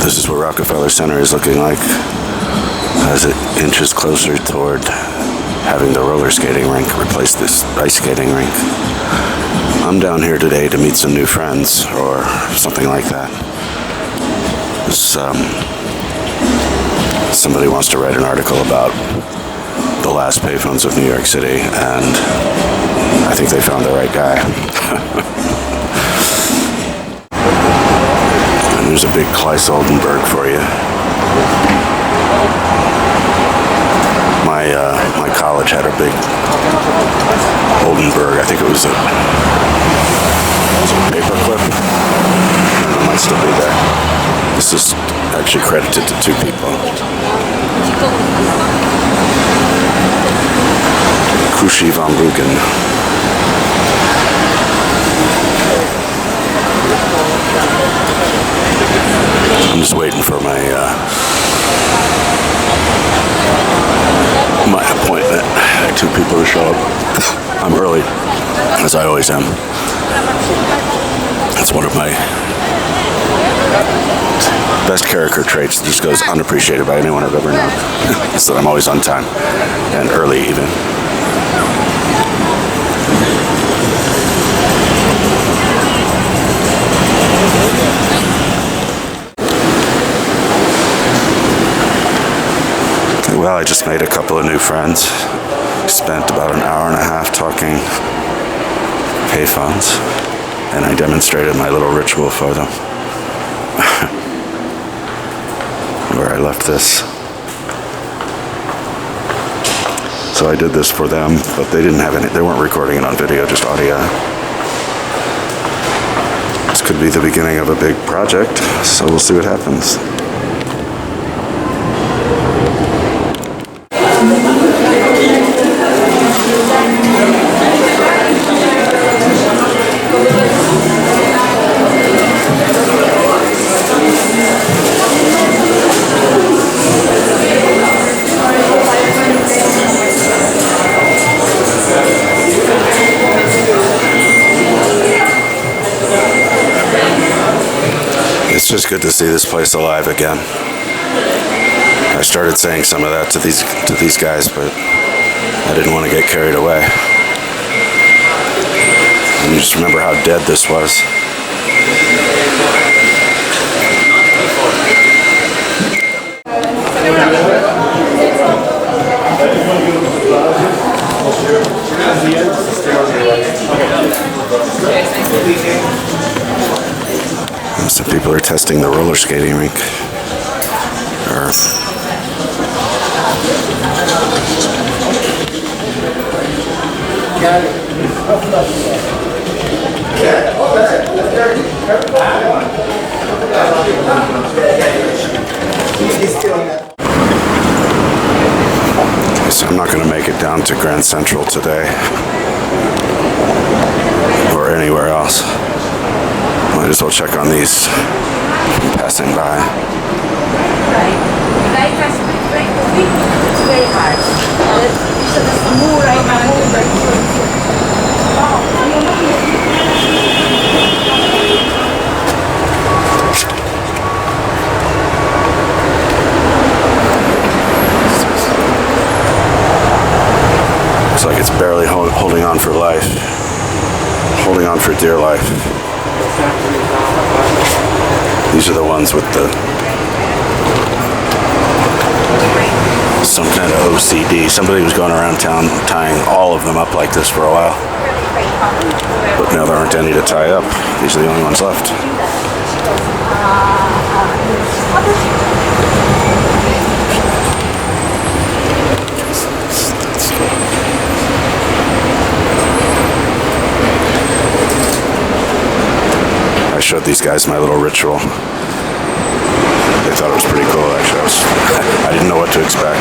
This is what Rockefeller Center is looking like as it inches closer toward having the roller skating rink replace this ice skating rink. I'm down here today to meet some new friends or something like that. Somebody wants to write an article about the last payphones of New York City, and I think they found the right guy. And there's a big Kleis Oldenburg for you. My college had a big Oldenburg. I think it was a paper clip. It might still be there. This is actually credited to two people. Kushi van Bruggen. I'm just waiting for my appointment. Two people to show up. I'm early, as I always am. It's one of my best character traits that just goes unappreciated by anyone I've ever known. It's that I'm always on time, and early even. Well, I just made a couple of new friends. Spent about an hour and a half talking payphones, and I demonstrated my little ritual for them. Where I left this. So I did this for them, but they didn't have any, they weren't recording it on video, just audio. This could be the beginning of a big project, so we'll see what happens. It's just good to see this place alive again. I started saying some of that to these guys, but I didn't want to get carried away. And you just remember how dead this was. Some people are testing the roller skating rink. So I'm not going to make it down to Grand Central today or anywhere else. Might as well check on these passing by. Looks like it's barely holding on for life. Holding on for dear life. These are the ones with some kind of OCD. Somebody was going around town tying all of them up like this for a while. But now there aren't any to tie up. These are the only ones left. I showed these guys my little ritual. They thought it was pretty cool, actually. I didn't know what to expect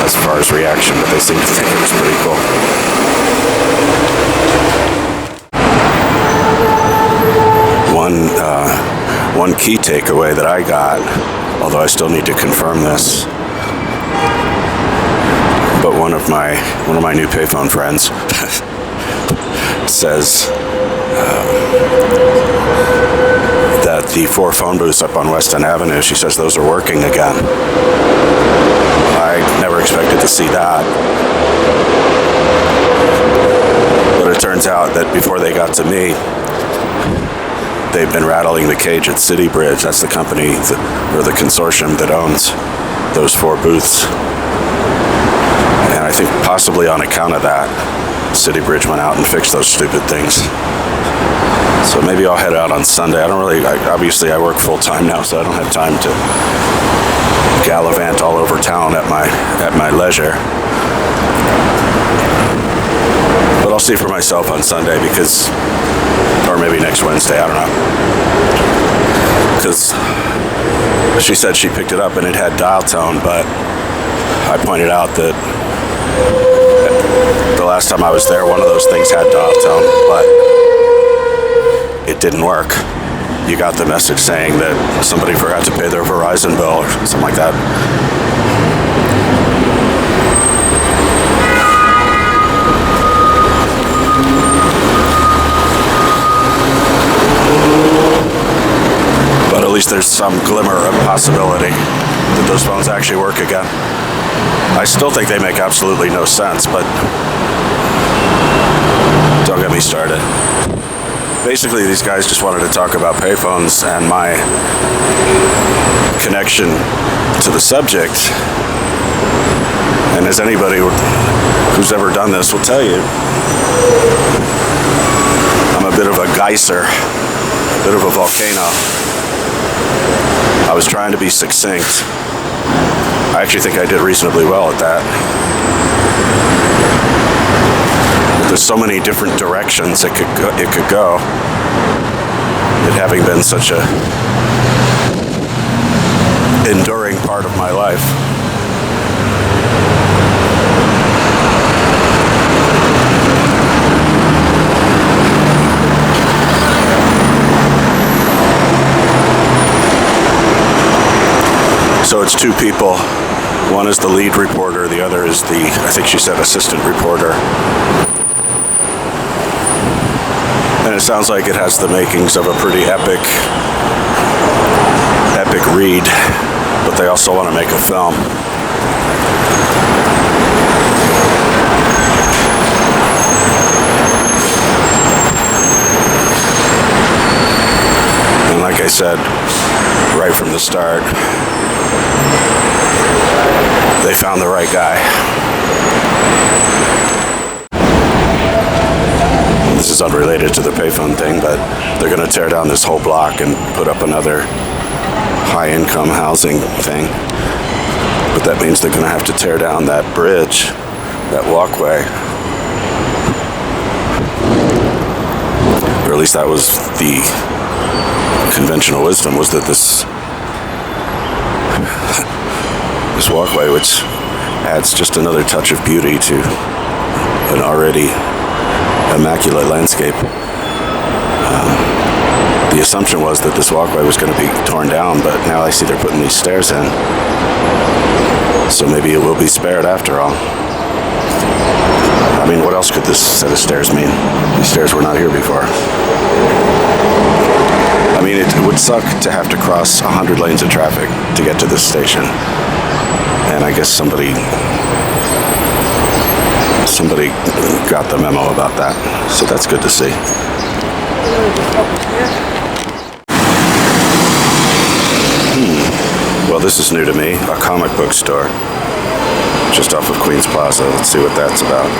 as far as reaction, but they seemed to think it was pretty cool. One key takeaway that I got, although I still need to confirm this, but one of my new payphone friends says that that the 4 phone booths up on West End Avenue, she says those are working again. I never expected to see that. But it turns out that before they got to me, they've been rattling the cage at City Bridge. That's the company or the consortium that owns those 4 booths. And I think possibly on account of that, City Bridge went out and fixed those stupid things. So maybe I'll head out on Sunday. Obviously I work full time now, so I don't have time to gallivant all over town at my leisure. But I'll see for myself on Sunday or maybe next Wednesday, I don't know. Because she said she picked it up and it had dial tone, but I pointed out that the last time I was there, one of those things had dial tone, but it didn't work. You got the message saying that somebody forgot to pay their Verizon bill or something like that. But at least there's some glimmer of possibility that those phones actually work again. I still think they make absolutely no sense, but don't get me started. Basically, these guys just wanted to talk about payphones and my connection to the subject. And as anybody who's ever done this will tell you, I'm a bit of a geyser, a bit of a volcano. I was trying to be succinct. I actually think I did reasonably well at that. But there's so many different directions it could go. It having been such a enduring part of my life. So it's 2 people. One is the lead reporter, the other is I think she said assistant reporter. And it sounds like it has the makings of a pretty epic read, but they also want to make a film. And like I said, right from the start, they found the right guy. This is unrelated to the payphone thing, but they're going to tear down this whole block and put up another high-income housing thing. But that means they're going to have to tear down that bridge, that walkway. Or at least that was the conventional wisdom, was that this walkway, which adds just another touch of beauty to an already immaculate landscape. The assumption was that this walkway was going to be torn down, but now I see they're putting these stairs in. So maybe it will be spared after all. I mean, what else could this set of stairs mean? These stairs were not here before. I mean, it would suck to have to cross 100 lanes of traffic to get to this station. And I guess somebody got the memo about that. So that's good to see. Well, this is new to me. A comic book store just off of Queens Plaza. Let's see what that's about.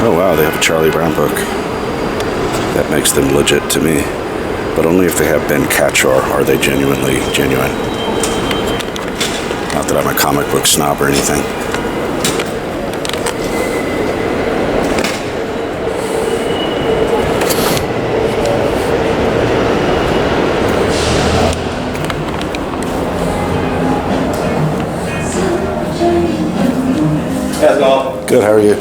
Oh wow, they have a Charlie Brown book. That makes them legit to me. But only if they have Ben Catchor are they genuinely genuine. Not that I'm a comic book snob or anything. How's it going? Good, how are you?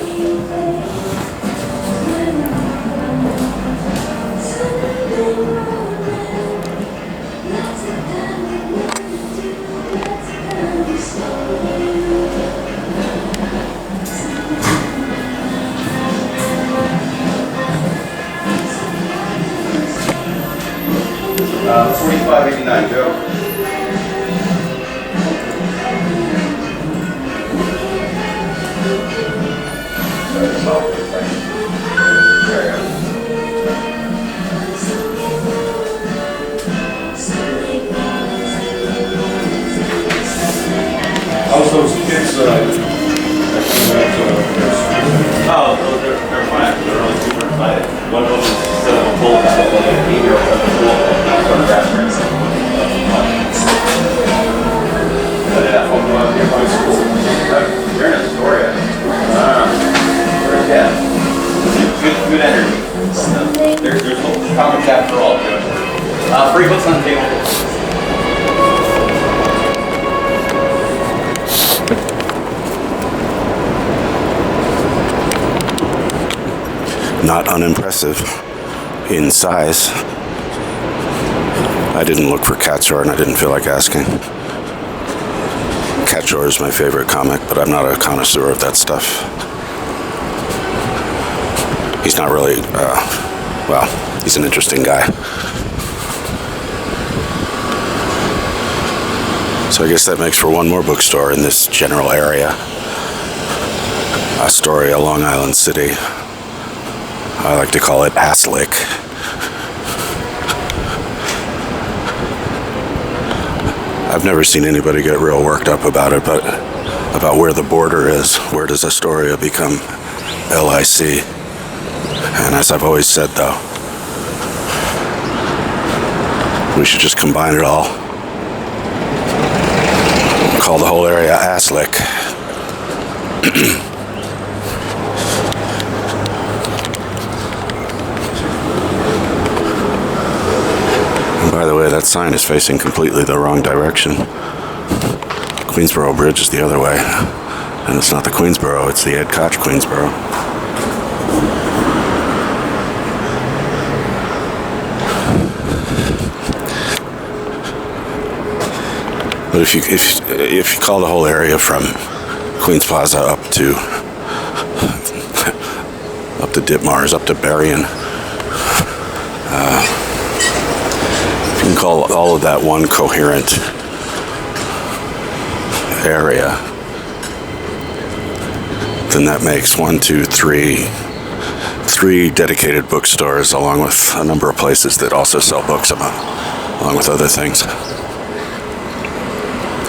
$45.89, Joe. How's those kids? They're fine. They're only super excited. One of them is still a full like an 8-year-old at the pool. That's what that's nearby school. You're in Astoria. Yeah. Good energy. There's a common chat for all. Free books on the table. Not unimpressive in size. I didn't look for Catchor and I didn't feel like asking. Catchor is my favorite comic, but I'm not a connoisseur of that stuff. He's not really, he's an interesting guy. So I guess that makes for one more bookstore in this general area. Astoria, Long Island City. I like to call it Asslick. I've never seen anybody get real worked up about it, but about where the border is. Where does Astoria become LIC? And as I've always said, though, we should just combine it all. Call the whole area Asslick. By the way, that sign is facing completely the wrong direction. Queensboro Bridge is the other way. And it's not the Queensboro, it's the Ed Koch Queensboro. But if you call the whole area from Queens Plaza up to Ditmars, up to Berrien, if you can call all of that one coherent area, then that makes three dedicated bookstores, along with a number of places that also sell books, along with other things.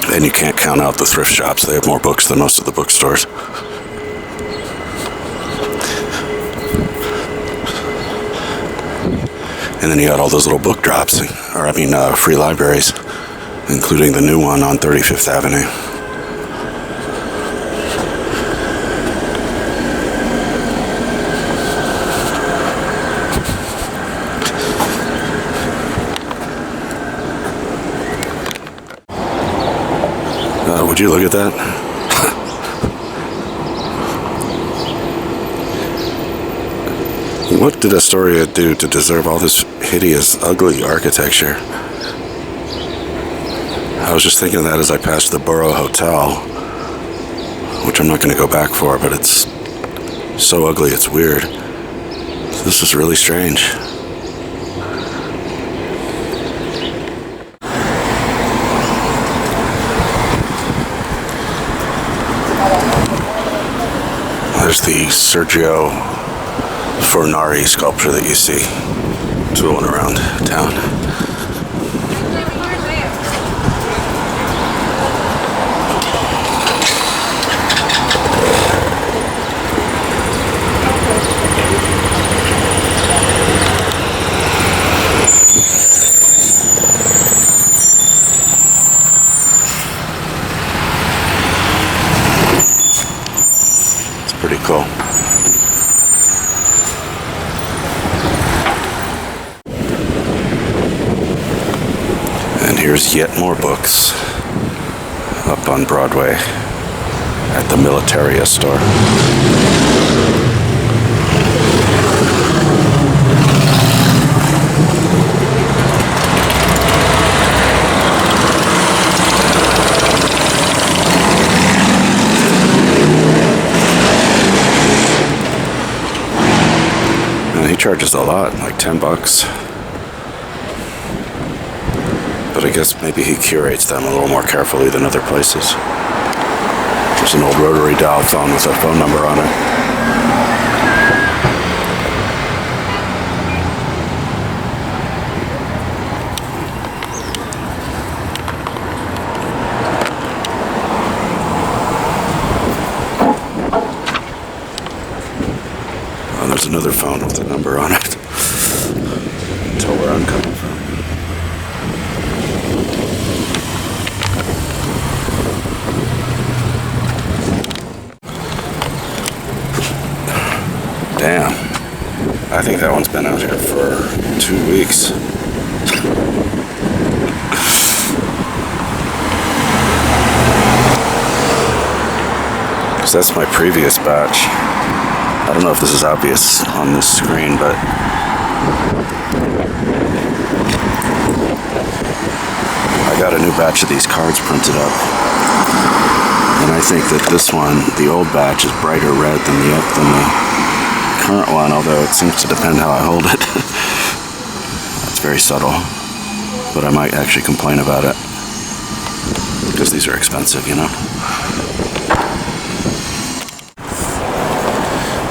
And you can't count out the thrift shops. They have more books than most of the bookstores. And then you got all those little book drops, free libraries, including the new one on 35th Avenue. Would you look at that? What did Astoria do to deserve all this hideous, ugly architecture? I was just thinking of that as I passed the Borough Hotel, which I'm not going to go back for, but it's so ugly it's weird. This is really strange. There's the Sergio Fornari sculpture that you see tooling around town. It's pretty cool. Here's yet more books up on Broadway at the Militaria store. And he charges a lot, like $10. but I guess maybe he curates them a little more carefully than other places. There's an old rotary dial phone with a phone number on it. Oh, there's another phone with a number on it. Tell where I'm coming from. Damn. I think that one's been out here for 2 weeks. Because that's my previous batch. I don't know if this is obvious on this screen, but I got a new batch of these cards printed up. And I think that this one, the old batch, is brighter red than the current one, although it seems to depend how I hold it. It's very subtle, but I might actually complain about it because these are expensive, you know.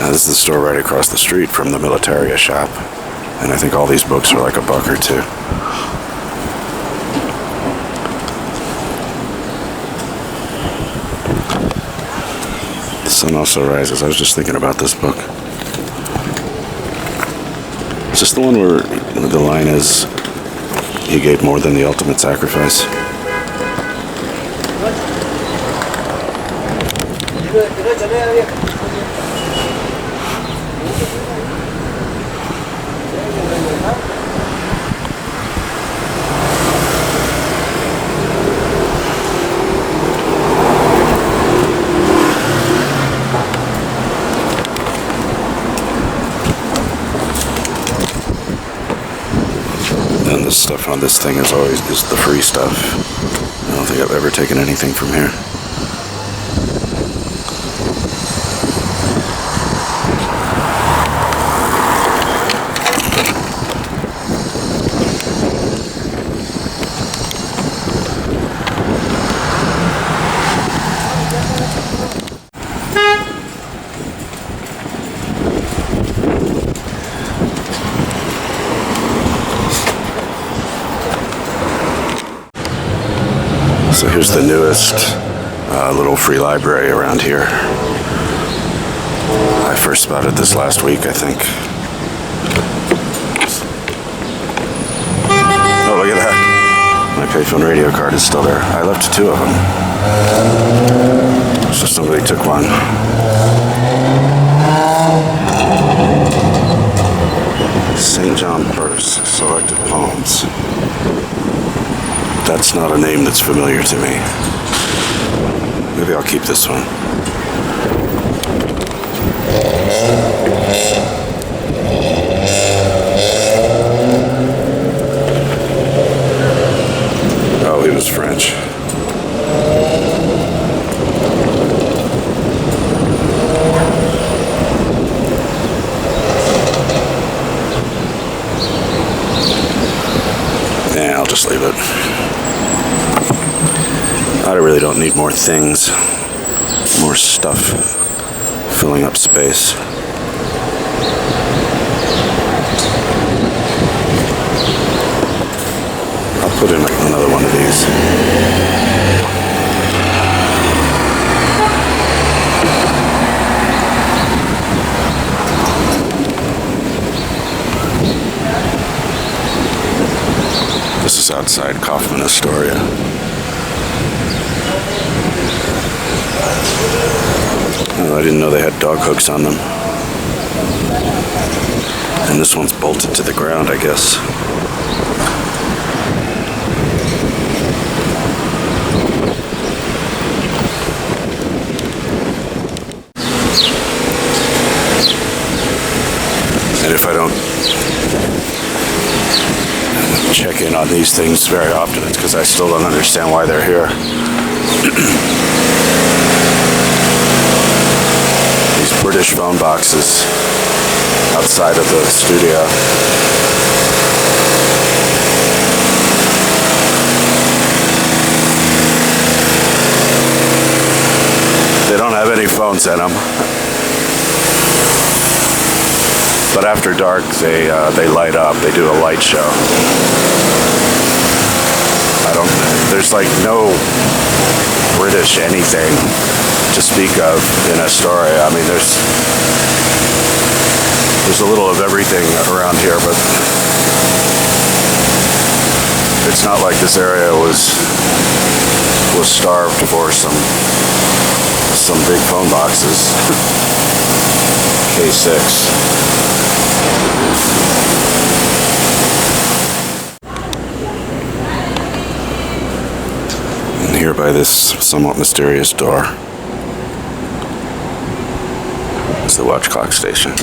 Now, this is the store right across the street from the Militaria shop, and I think all these books are like $1 or $2. The sun also rises. I was just thinking about this book. Is this the one where the line is, he gave more than the ultimate sacrifice? And the stuff on this thing is always just the free stuff. I don't think I've ever taken anything from here. So here's the newest little free library around here. I first spotted this last week, I think. Oh, look at that. My Payphone Radio card is still there. I left 2 of them. So somebody took one. St. John Purse, Selected Poems. That's not a name that's familiar to me. Maybe I'll keep this one. Oh, he was French. Yeah, I'll just leave it. I really don't need more things, more stuff filling up space. I'll put in another one of these. This is outside Kaufman Astoria. Oh, I didn't know they had dog hooks on them. And this one's bolted to the ground, I guess. And if I don't check in on these things very often, it's because I still don't understand why they're here. These British phone boxes outside of the studio. payphones in them. But after dark, they light up. They do a light show. There's like no British anything to speak of in Astoria. I mean, there's a little of everything around here, but it's not like this area was starved for some big phone boxes. K6. And here by this somewhat mysterious door is the watch clock station.